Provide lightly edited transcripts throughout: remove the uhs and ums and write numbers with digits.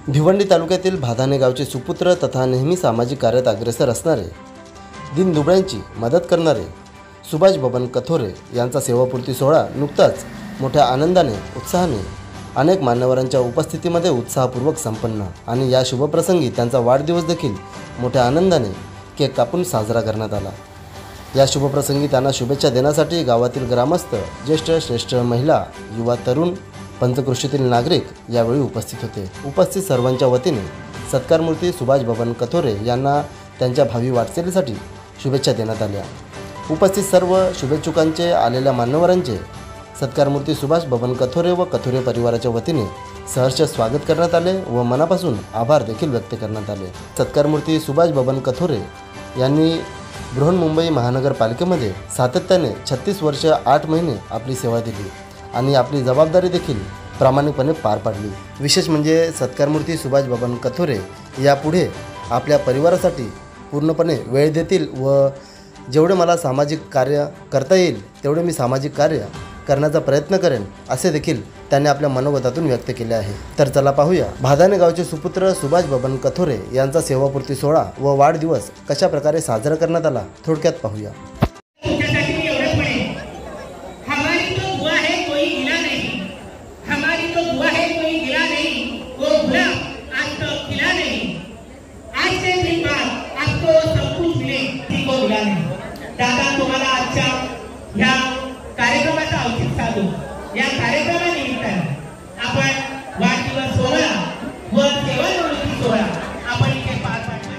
भिवंडी तालुक्यातील भादाणे गावचे सुपुत्र तथा नेहमी सामाजिक कार्यात अग्रेसर असणारे, दीनदुबळ्यांची मदत करणारे सुभाष बबन कथोरे यांचा सेवापूर्ती सोहळा नुकताच मोठ्या आनंदाने, उत्साहाने, अनेक मान्यवरांच्या उपस्थितीमध्ये उत्साहपूर्वक संपन्न आणि या शुभप्रसंगी त्यांचा वाढदिवस देखील मोठ्या आनंदाने केक कापून साजरा करण्यात आला। या शुभप्रसंगी त्यांना शुभेच्छा देण्यासाठी गावातील ग्रामस्थ, ज्येष्ठ, श्रेष्ठ, महिला, युवा, तरुण, पंचक्रोशीतील नागरिक यावेळी उपस्थित होते। उपस्थित सर्वांच्या वतीने सत्कारमूर्ती सुभाष बबन कथोरे यांना त्यांच्या भावी वाटचालीसाठी शुभेच्छा देण्यात आल्या। उपस्थित सर्व शुभेच्छुकांचे, आलेल्या मान्यवरांचे सत्कारमूर्ती सुभाष बबन कथोरे व कथोरे परिवाराच्या वतीने सहर्ष स्वागत करण्यात आले व मनापासून आभार देखील व्यक्त करण्यात आले। सत्कारमूर्ती सुभाष बबन कथोरे यांनी बृहन्मुंबई महानगरपालिकेमध्ये सातत्याने 36 वर्ष 8 महिने आपली सेवा दिली आणि आपली जबाबदारी देखील प्रामाणिकपणे पार पाडली। विशेष म्हणजे सत्कारमूर्ती सुभाष बबन कथोरे यापुढे आपल्या परिवारासाठी पूर्णपणे वेळ देतील व जेवढे मला सामाजिक कार्य करता येईल तेवढे मी सामाजिक कार्य करण्याचा प्रयत्न करेन, असे देखील त्यांनी आपल्या मनोगतातून व्यक्त केले आहे। तर चला पाहूया भादाणे गावचे सुपुत्र सुभाष बबन कथोरे यांचा सेवापूर्ती सोहळा व वाढदिवस कशा प्रकारे साजरा करण्यात आला, थोडक्यात पाहूया। दादा तुम्हाला आजच्या ह्या कार्यक्रमाचा औचित्य साधून या कार्यक्रमानिमित्ताने आपण वाढदिवस सोहळा व सेवानिवृत्ती सोहळा आपण इथे पार पाडला।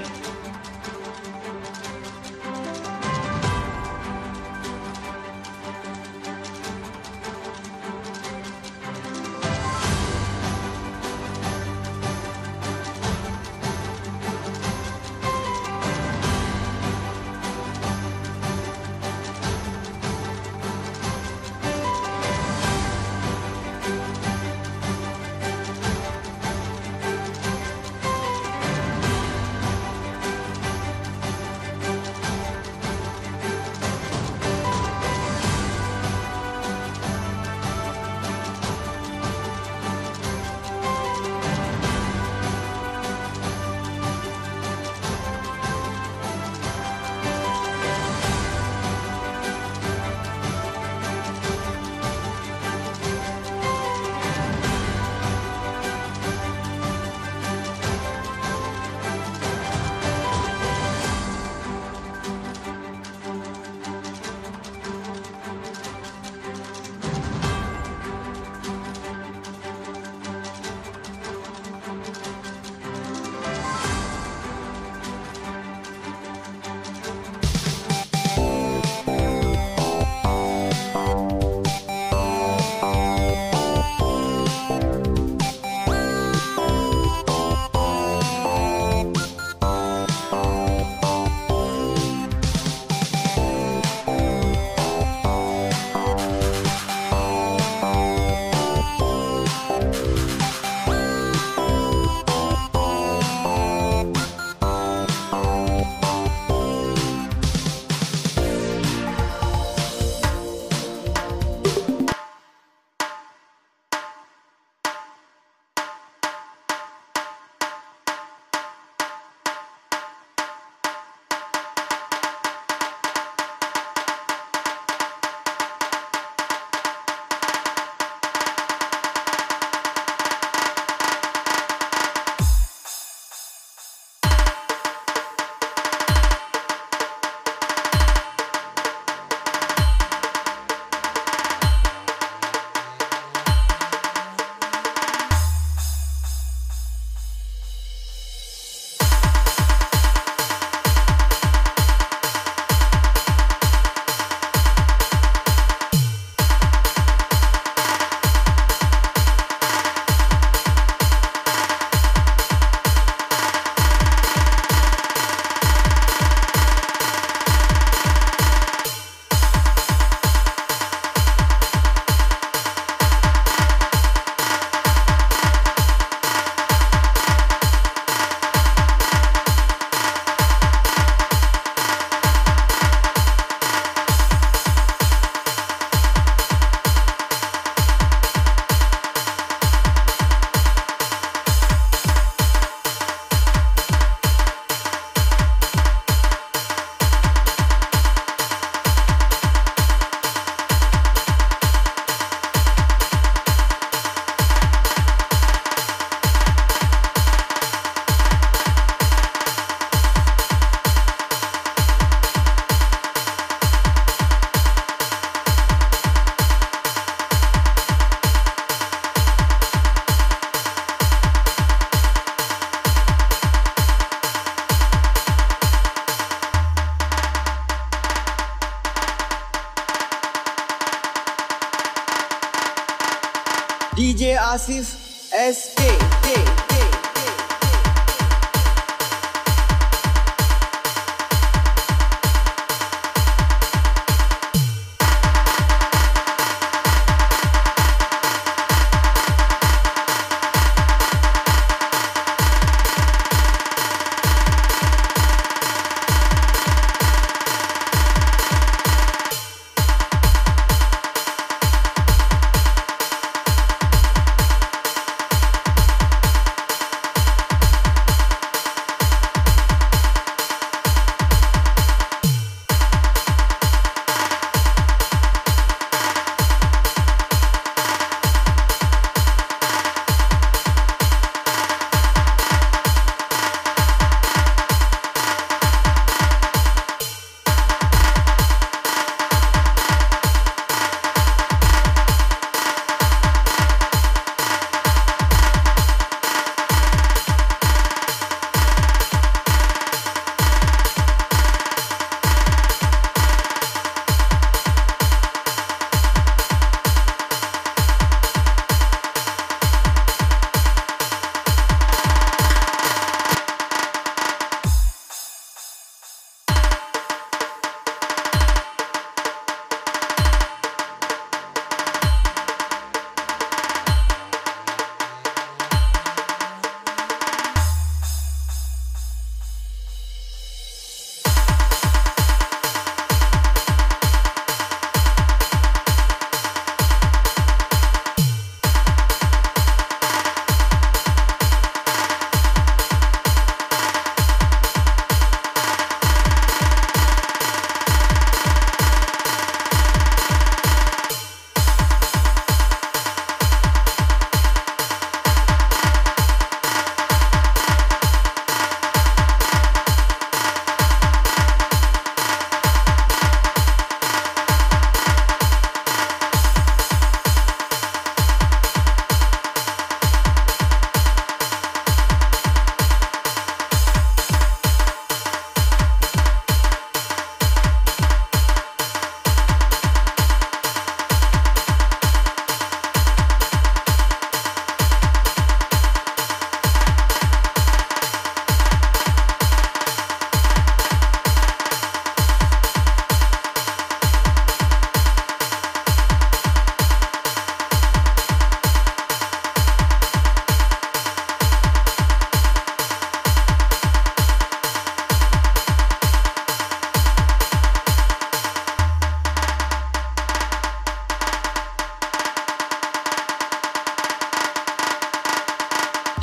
DJ Asif SK.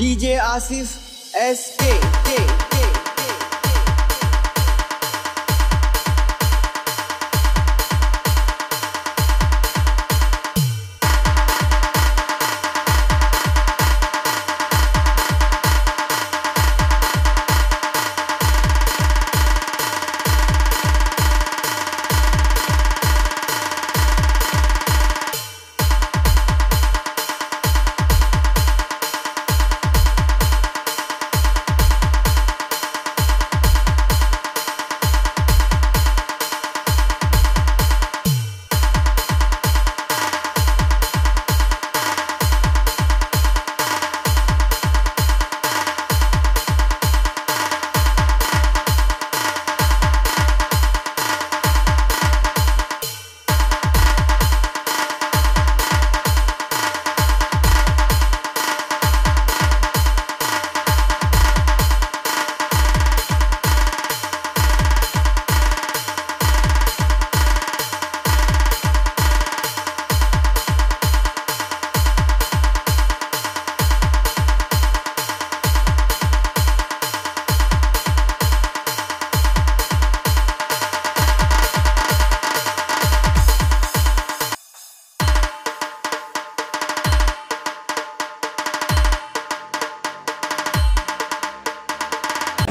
DJ Asif SK.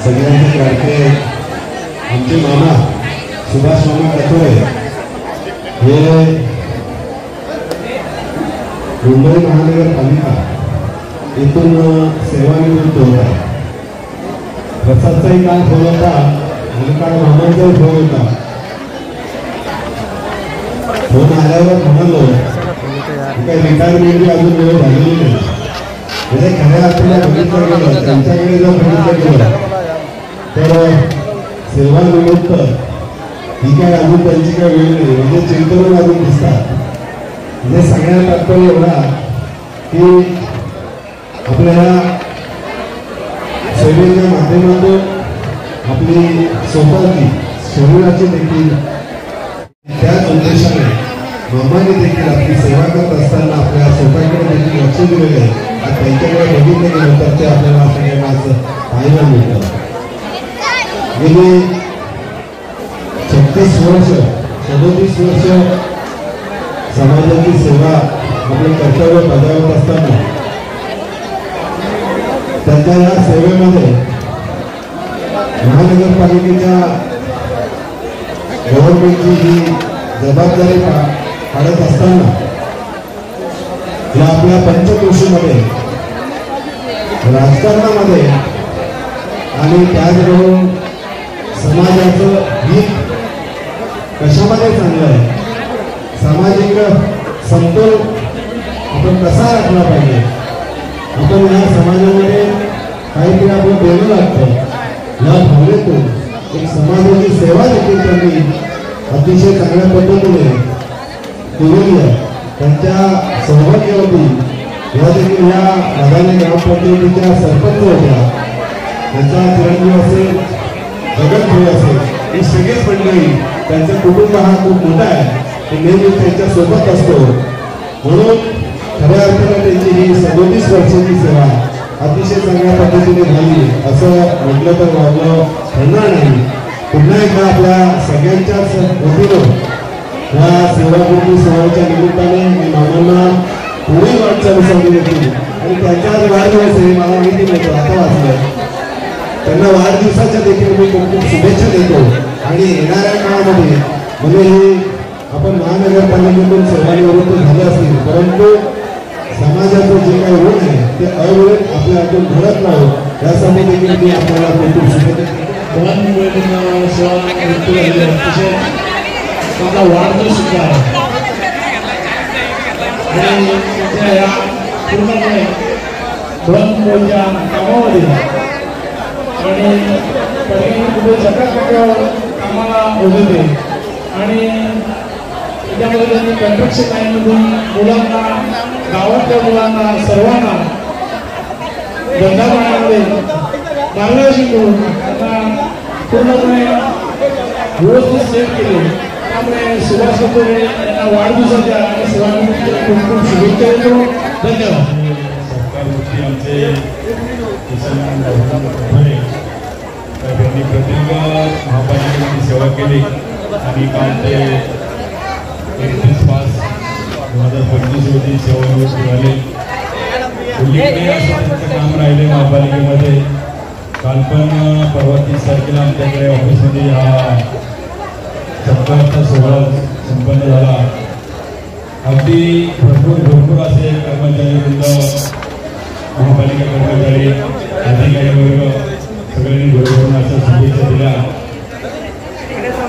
सगळ्यांचे लाडके आमचे मामा सुभाष मामा कथोरे हे मुंबई महानगरपालिका इथून सेवानिवृत्त होत आहे. प्रसादचाही काल फोन होता आणि काल मामांचाही फोन होता. फोन आल्यावर म्हणालो काही रिटायरमेंट अजून वेळ झालेली नाही. म्हणजे खऱ्या अर्थाने बघितलं गेलं त्यांच्याकडे जर बघितलं गेलं तर सेवानिमित्त ही काय अजून त्यांची काय वेळ नाही. म्हणजे चिंतन अजून दिसतात. म्हणजे सगळ्यात तात्पर्य एवढा की आपल्या सेवेच्या माध्यमातून आपली स्वतःची शरीराची देखील त्याच उद्देशाने मामाने देखील आपली सेवा करत असताना आपल्या स्वतःकडे देखील लक्ष दिलेले आहे. आणि त्यांच्याकडे बघितलं गेलं तर ते आपल्याला सगळ्यांना असं पाहायला मिळतं. गेली 36 वर्ष 37 वर्ष समाजाची सेवा आपले कर्तव्य बजावत असताना त्यांच्या या सेवेमध्ये महानगरपालिकेच्या गव्हर्नमेंटची ही जबाबदारी पाडत असताना या आपल्या पंचक्रोशीमध्ये राजकारणामध्ये आणि त्याचबरोबर समाजाचं हित कशामध्ये चांगलं आहे, सामाजिक समतोल आपण कसा राखला पाहिजे, आपण या समाजामध्ये काहीतरी आपण देणं लागतं या भावनेतून एक समाजाची सेवा देखील त्यांनी अतिशय चांगल्या पद्धतीने केलेली आहे. त्यांच्या सौभाग्यवती या देखील या बदाने ग्रामपंचायतीच्या सरपंच होत्या. त्यांचा चिरंजीव असेल, जगत असेल, ही सगळीच मंडळी त्यांचं कुटुंब हा खूप मोठा आहे. ते नेहमी त्यांच्या सोबत असतो. म्हणून खऱ्या अर्थाने त्यांची ही 37 वर्षाची सेवा अतिशय चांगल्या पद्धतीने झाली असं म्हटलं तर वावलं ठरणार नाही. पुन्हा एकदा आपल्या सगळ्यांच्याच वतीनं या सेवापूर्ती सोहळ्याच्या निमित्ताने मी मामांना पुढील वाटचालीसाठी देखील आणि त्यांच्याच वाढदिवस आहे मला माहिती नव्हतं, आता वाचलं. त्यांना वाढदिवसाच्या देखील मी खूप खूप शुभेच्छा देतो. आणि येणाऱ्या काळामध्ये म्हणजे हे आपण महानगरपालिकेतून सेवानिवृत्त झाले असतील परंतु समाजाचं जे काही ऋण आहे ते अविरत आपल्या हातून घडत राहू यासाठी देखील मी आपल्याला खूप शुभेच्छा देतो. माझा वाढदिवस सुद्धा आहे आणि या पूर्णपणे पुरणपोळीच्या कामामध्ये आणि कुठे झटक कामाला होते आणि त्याच्यामध्ये त्यांनी कन्स्ट्रक्शन लाईनमधून मुलांना, गावातल्या मुलांना, सर्वांना धंदा पाण्यामध्ये मार्गदर्शन करून त्यांना पूर्णपणे व्यवस्थित सेट केले. त्यामुळे सुभाष कथोरे यांना वाढदिवसाच्या आणि सेवानिवृत्तीच्या खूप खूप शुभेच्छा देतो. धन्यवाद. सरकारवरती आमचे त्यांनी प्रत्येक महापालिकेची सेवा केली आणि काल ते 31/5/2025 रोजी सेवानिवृत्त झाले. उल्लेखनीय असं त्यांचं काम राहिले महापालिकेमध्ये. काल पण परवा 30 तारखेला आमच्याकडे ऑफिसमध्ये हा सत्काराचा सोहळा संपन्न झाला. अगदी भरपूर असे कर्मचारी वृंद, महापालिका कर्मचारी, अधिकारी वर्ग सगळ्यांनी बरोबर अशा शुभेच्छा दिल्या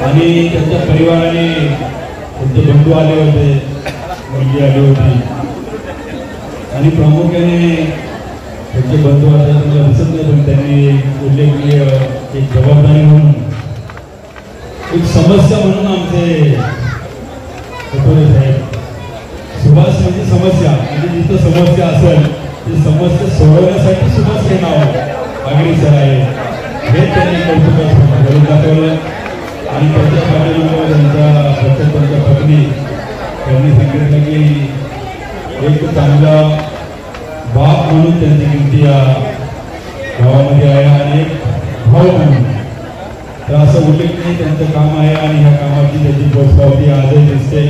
आणि त्यांच्या परिवाराने त्यांचे बंधू आले होते, मुलगी आली होती आणि प्रामुख्याने त्यांचे बंधू आता तुम्हाला दिसत नाही पण त्यांनी उल्लेखनीय एक जबाबदारी म्हणून एक समस्या म्हणून आमचे कथोरे साहेब सुभाष म्हणजे समस्या म्हणजे जिथं समस्या असेल ती समस्या सोडवण्यासाठी सुभाष हे नाव अग्रेसर आहे हे त्यांनी कौतुकास्पद करून दाखवलं. आणि त्यांच्या पाठीमागे त्यांच्या पत्नी त्यांनी सांगितलं की एक चांगला बाप म्हणून त्यांची कीर्ती या गावामध्ये आहे आणि एक भाऊ म्हणून. तर असं उल्लेखनीय त्यांचं काम आहे आणि ह्या कामाची त्याची पोचपावती आजही दिसते.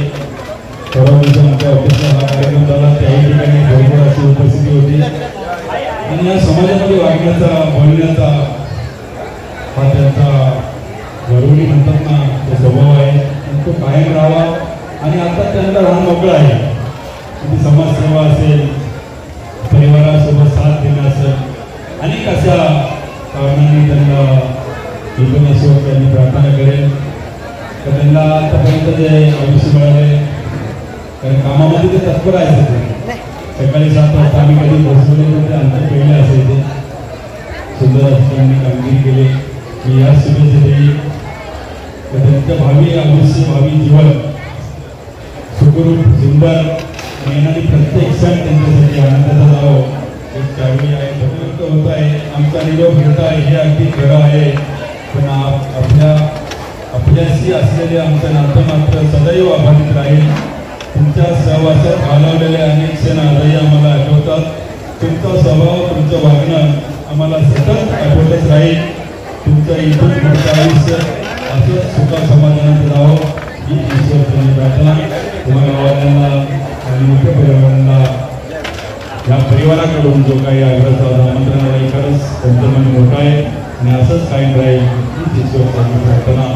परवा दिवशी आमच्या ऑफिसला हा कार्यक्रम झाला त्याही ठिकाणी भरपूर अशी उपस्थिती होती आणि या समाजामध्ये वागण्याचा, बोलण्याचा हा त्यांचा जरुरी म्हणतात ना तो स्वभाव आहे तो कायम राहावा. आणि आता त्यांना राहणं मोकळं आहे. ती समाजसेवा असेल, परिवारासोबत साथ देणं असेल, अनेक अशा कारणांनी त्यांना विपणेश्वर त्यांनी प्रार्थना करेल तर त्यांना आतापर्यंत जे आयुष्य मिळाले कारण कामामध्ये ते तत्पर आहेत. सकाळी 7 वाजता आम्ही कधी बसवले तर ते आमचे पहिले असायचे. सुंदर अशी त्यांनी कामगिरी केली. मी या शुभेच्छा देईल त्यांच्या भावी आयुष्य भावी जीवन सुखरूप सुंदर आणि येणारी प्रत्येक क्षण त्यांच्यासाठी आनंदाचा जावं. एक त्यावेळी आहे प्रवृत्त होत आहे, आमचा निरोप घेत आहे हे अगदी खरं आहे. पण आपल्याशी असलेले आमचं नातं मात्र सदैव अबाधित राहील. तुमच्या सहवासात घालवलेले अनेक क्षण आजही आम्हाला आठवतात. तुमचा स्वभाव तुमचं वागणं आम्हाला सतत आठवतच राहील. तुमचं इथून पुढचं आयुष्य असंच सुखा समाधानात जावं ही ईश्वरचरणी प्रार्थना. तुम्हाला गावाल्यांना आणि मुख्य परिवारांना या परिवाराकडून जो काही आग्रहाचा आमंत्रण आहे खरंच त्यांचं मन मोठं आहे आणि असंच कायम राहील ही ईश्वरचरणी प्रार्थना.